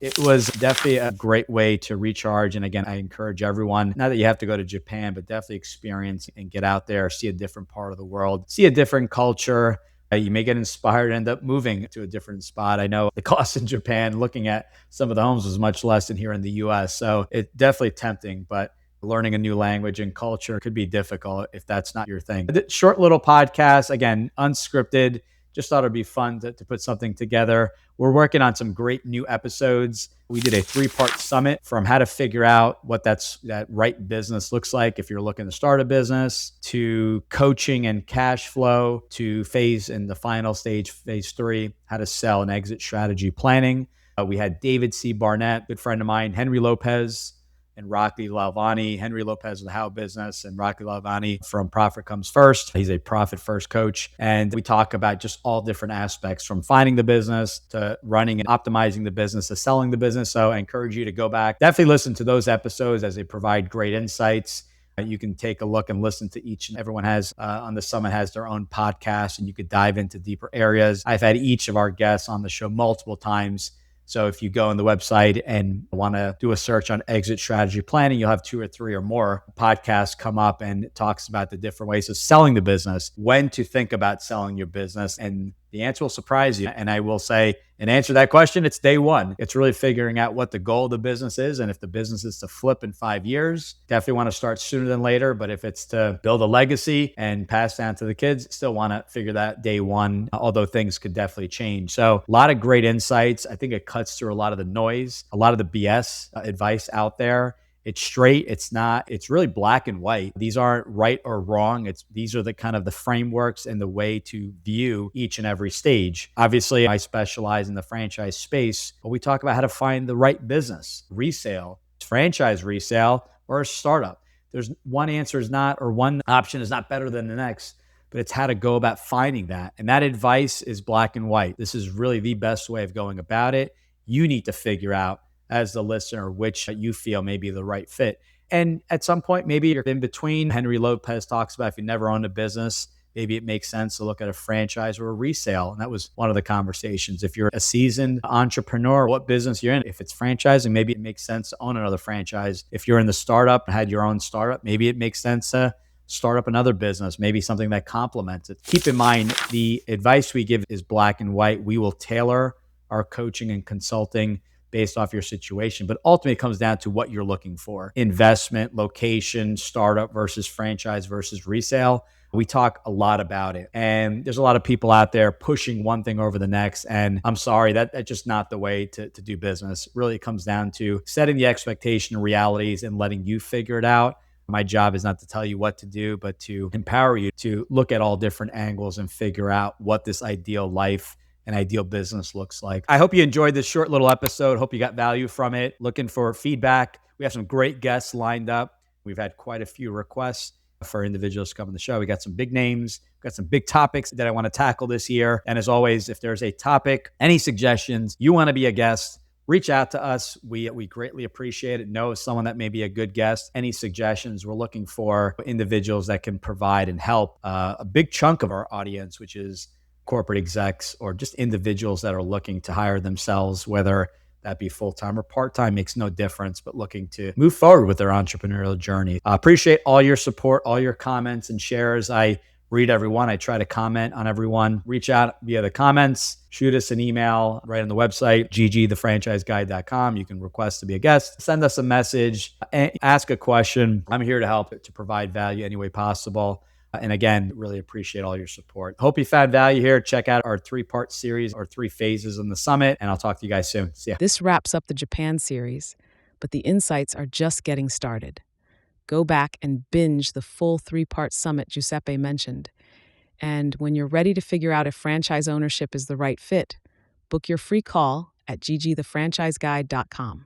It was definitely a great way to recharge. And again, I encourage everyone, not that you have to go to Japan, but definitely experience and get out there, see a different part of the world, see a different culture. You may get inspired, end up moving to a different spot. I know the cost in Japan, looking at some of the homes, was much less than here in the US. So it's definitely tempting, but learning a new language and culture could be difficult if that's not your thing. Short little podcast, again, unscripted. Just thought it'd be fun to put something together. We're working on some great new episodes. We did a 3-part summit from how to figure out what that right business looks like if you're looking to start a business, to coaching and cash flow, to phase in the final stage, phase 3, how to sell and exit strategy planning. We had David C. Barnett, good friend of mine, Henry Lopez, and Rocky Lalvani. Henry Lopez with the How Business, and Rocky Lalvani from Profit Comes First. He's a profit first coach. And we talk about just all different aspects, from finding the business to running and optimizing the business to selling the business. So I encourage you to go back. Definitely listen to those episodes as they provide great insights. You can take a look and listen to each, and everyone has on the summit has their own podcast, and you could dive into deeper areas. I've had each of our guests on the show multiple times. So if you go on the website and want to do a search on exit strategy planning, you'll have 2 or 3 or more podcasts come up, and it talks about the different ways of selling the business, when to think about selling your business. And the answer will surprise you. And I will say, in answer to that question, it's day one. It's really figuring out what the goal of the business is. And if the business is to flip in 5 years, definitely want to start sooner than later. But if it's to build a legacy and pass down to the kids, still want to figure that day one, although things could definitely change. So a lot of great insights. I think it cuts through a lot of the noise, a lot of the BS advice out there. It's straight. It's really black and white. These aren't right or wrong. These are the kind of the frameworks and the way to view each and every stage. Obviously, I specialize in the franchise space, but we talk about how to find the right business, resale, franchise resale, or a startup. There's one answer is not, or one option is not better than the next, but it's how to go about finding that. And that advice is black and white. This is really the best way of going about it. You need to figure out, as the listener, which you feel may be the right fit. And at some point, maybe you're in between. Henry Lopez talks about, if you never owned a business, maybe it makes sense to look at a franchise or a resale. And that was one of the conversations. If you're a seasoned entrepreneur, what business you're in, if it's franchising, maybe it makes sense to own another franchise. If you're in the startup and had your own startup, maybe it makes sense to start up another business, maybe something that complements it. Keep in mind, the advice we give is black and white. We will tailor our coaching and consulting based off your situation, but ultimately it comes down to what you're looking for: investment, location, startup versus franchise versus resale. We talk a lot about it, and there's a lot of people out there pushing one thing over the next. And I'm sorry, that's just not the way to do business. Really, it comes down to setting the expectation and realities and letting you figure it out. My job is not to tell you what to do, but to empower you to look at all different angles and figure out what this ideal life an ideal business looks like. I hope you enjoyed this short little episode. Hope you got value from it. Looking for feedback. We have some great guests lined up. We've had quite a few requests for individuals to come on the show. We got some big names. We've got some big topics that I want to tackle this year. And as always, if there's a topic, any suggestions, you want to be a guest, reach out to us. We greatly appreciate it. Know someone that may be a good guest. Any suggestions? We're looking for individuals that can provide and help a big chunk of our audience, which is corporate execs or just individuals that are looking to hire themselves, whether that be full-time or part-time, makes no difference, but looking to move forward with their entrepreneurial journey. I appreciate all your support, all your comments and shares. I read everyone. I try to comment on everyone. Reach out via the comments, shoot us an email right on the website, ggthefranchiseguide.com. You can request to be a guest, send us a message, ask a question. I'm here to help, to provide value any way possible. And again, really appreciate all your support. Hope you found value here. Check out our 3-part series, or 3 phases in the summit, and I'll talk to you guys soon. See ya. This wraps up the Japan series, but the insights are just getting started. Go back and binge the full 3-part summit Giuseppe mentioned. And when you're ready to figure out if franchise ownership is the right fit, book your free call at ggthefranchiseguide.com.